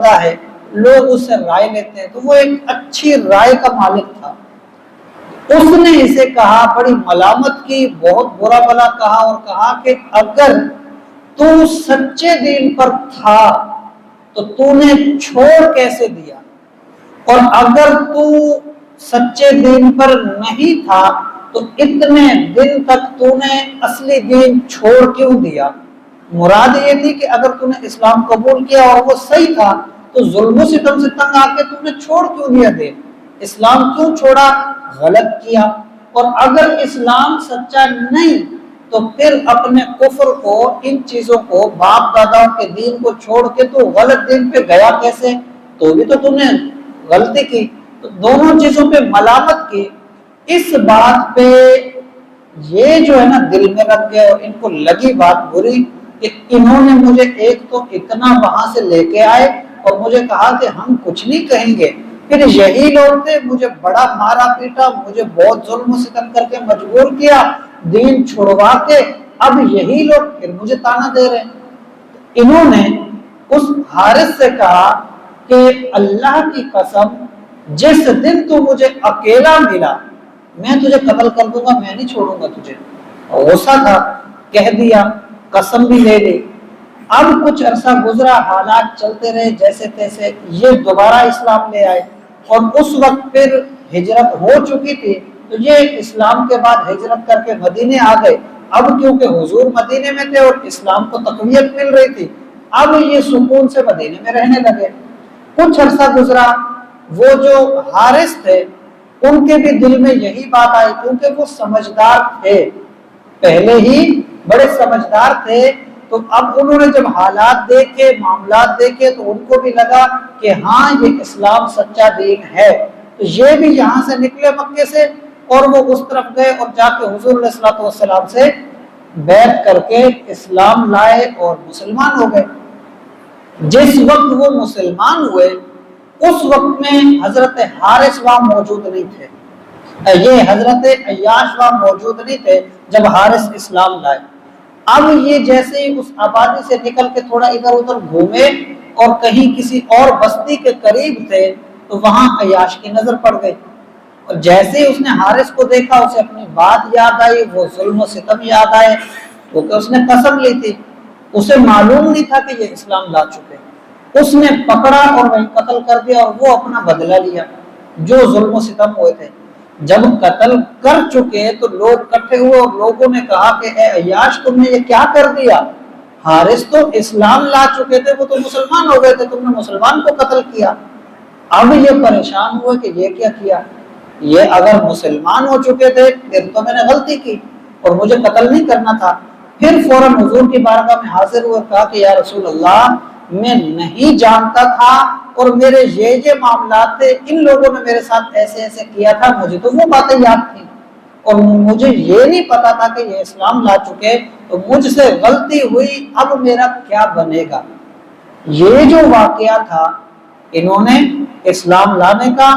ہے، لوگ اس سے رائے لیتے ہیں، تو وہ ایک اچھی رائے کا مالک تھا۔ اس نے اسے کہا، بڑی ملامت کی، بہت برا بلا کہا، اور کہا کہ اگر تو سچے دین پر تھا تو تو نے چھوڑ کیسے دیا، اور اگر تو سچے دین پر نہیں تھا تو اتنے دن تک تو نے اصلی دین چھوڑ کیوں دیا۔ مراد یہ تھی کہ اگر تو نے اسلام قبول کیا اور وہ صحیح تھا تو ظلم و ستم سے تنگ آ کے تو نے چھوڑ کیوں دیا دین، اسلام کیوں چھوڑا، غلط کیا۔ اور اگر اسلام سچا نہیں تو پھر اپنے کفر کو، ان چیزوں کو، باپ داداؤں کے دین کو چھوڑ کے تو غلط دین پہ گیا کیسے، تو بھی تو تم نے غلطی کی۔ تو دونوں چیزوں پہ ملامت کی۔ اس بات پہ یہ جو ہے نا دل میں رکھ گئے، اور ان کو لگی بات بری کہ انہوں نے مجھے ایک تو اتنا وہاں سے لے کے آئے اور مجھے کہا کہ ہم کچھ نہیں کہیں گے، پھر یہی لوگ تھے، مجھے بڑا مارا پیٹا، مجھے بہت ظلم و ستم کر کے مجبور کیا دین چھڑوا کے، اب یہی لوگ پھر مجھے تانا دے رہے ہیں۔ انہوں نے اس حارث سے کہا کہ اللہ کی قسم جس دن تو مجھے اکیلا ملا میں تجھے قتل کر دوں گا، میں نہیں چھوڑوں گا تجھے۔ غصہ تھا، کہہ دیا، قسم بھی لے لی۔ اب کچھ عرصہ گزرا، حالات چلتے رہے جیسے تیسے، یہ دوبارہ اسلام لے آئے، اور اس وقت پھر ہجرت ہو چکی تھی، تو یہ اسلام کے بعد ہجرت کر کے مدینے آ گئے۔ اب کیونکہ حضور مدینے میں تھے اور اسلام کو تقویت مل رہی تھی، اب یہ سکون سے مدینے میں رہنے لگے۔ کچھ عرصہ گزرا، وہ جو حارث تھے ان کے بھی دل میں یہی بات آئی، کیونکہ وہ سمجھدار تھے، پہلے ہی بڑے سمجھدار تھے، تو اب انہوں نے جب حالات دیکھے، معاملات دیکھے، تو ان کو بھی لگا کہ ہاں یہ اسلام سچا دین ہے۔ تو یہ بھی یہاں سے نکلے مکے سے، اور وہ اس طرف گئے اور جا کے حضور علیہ الصلوۃ والسلام سے بیعت کر کے اسلام لائے اور مسلمان ہو گئے۔ جس وقت وہ مسلمان ہوئے اس وقت میں حضرت حارث وہاں موجود نہیں تھے، یہ حضرت عیاش وہاں موجود نہیں تھے جب حارث اسلام لائے۔ اب یہ جیسے ہی اس آبادی سے نکل کے تھوڑا ادھر ادھر گھومے اور کہیں کسی اور بستی کے قریب تھے تو وہاں عیاش کی نظر پڑ گئی، اور جیسے ہی اس نے حارث کو دیکھا اسے اپنی بات یاد آئی، وہ ظلم و ستم یاد آئے، کیونکہ اس نے قسم لی تھی، اسے معلوم نہیں تھا کہ یہ اسلام لا چکے۔ اس نے پکڑا اور وہیں قتل کر دیا، اور وہ اپنا بدلہ لیا جو ظلم و ستم ہوئے تھے۔ جب قتل کر چکے تو لوگ اکٹھے ہوئے اور لوگوں نے کہا کہ اے عیاش تم نے یہ کیا کر دیا، حارث تو اسلام لا چکے تھے، وہ تو مسلمان ہو گئے تھے، تم نے مسلمان کو قتل کیا۔ اب یہ پریشان ہوئے کہ یہ کیا کیا، یہ اگر مسلمان ہو چکے تھے پھر تو میں نے غلطی کی اور مجھے قتل نہیں کرنا تھا۔ پھر فوراً حضور کی بارگاہ میں حاضر ہوئے، کہا کہ یا رسول اللہ میں نہیں جانتا تھا اور میرے یہ معاملات تھے، ان لوگوں نے میرے ساتھ ایسے ایسے کیا تھا، مجھے تو وہ باتیں یاد تھیں اور مجھے یہ نہیں پتا تھا کہ یہ اسلام لا چکے، تو مجھ سے غلطی ہوئی، اب میرا کیا بنے گا۔ یہ جو واقعہ تھا انہوں نے اسلام لانے کا،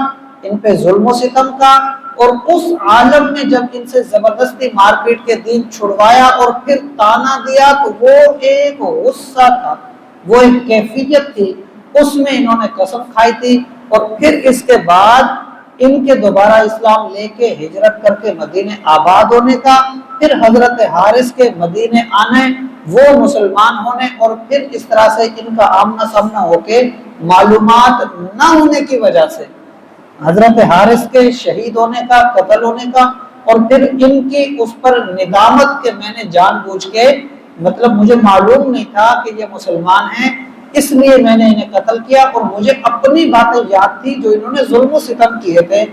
ان پہ ظلم و ستم کا، اور اس عالم میں جب ان سے زبردستی مار پیٹ کے دین چھڑوایا اور پھر تانا دیا، تو وہ ایک غصہ تھا، وہ ایک کیفیت تھی، اس میں انہوں نے قسم کھائی تھی۔ اور پھر اس کے بعد ان کے دوبارہ اسلام لے کے ہجرت کر کے مدینے آباد ہونے کا، پھر حضرت حارث کے مدینے آنے، وہ مسلمان ہونے، اور پھر اس طرح سے ان کا آمنا سامنا ہو کے معلومات نہ ہونے کی وجہ سے حضرت حارث کے شہید ہونے کا، قتل ہونے کا، اور پھر ان کی اس پر ندامت کہ میں نے جان بوجھ کے، مطلب مجھے معلوم نہیں تھا کہ یہ مسلمان ہیں، اس لیے میں نے انہیں قتل کیا، اور مجھے اپنی باتیں یاد تھی جو انہوں نے ظلم و ستم کیے تھے۔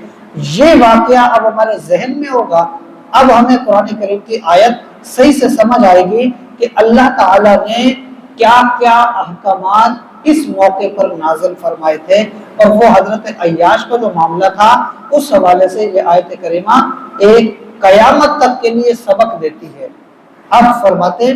یہ واقعہ اب ہمارے ذہن میں ہوگا، اب ہمیں قرآن کریم کی آیت صحیح سے سمجھ آئے گی کہ اللہ تعالیٰ نے کیا کیا احکامات اس موقع پر نازل فرمائے تھے، اور وہ حضرت عیاش کا جو معاملہ تھا اس حوالے سے یہ آیت کریمہ ایک قیامت تک کے لیے سبق دیتی ہے۔ اب فرماتے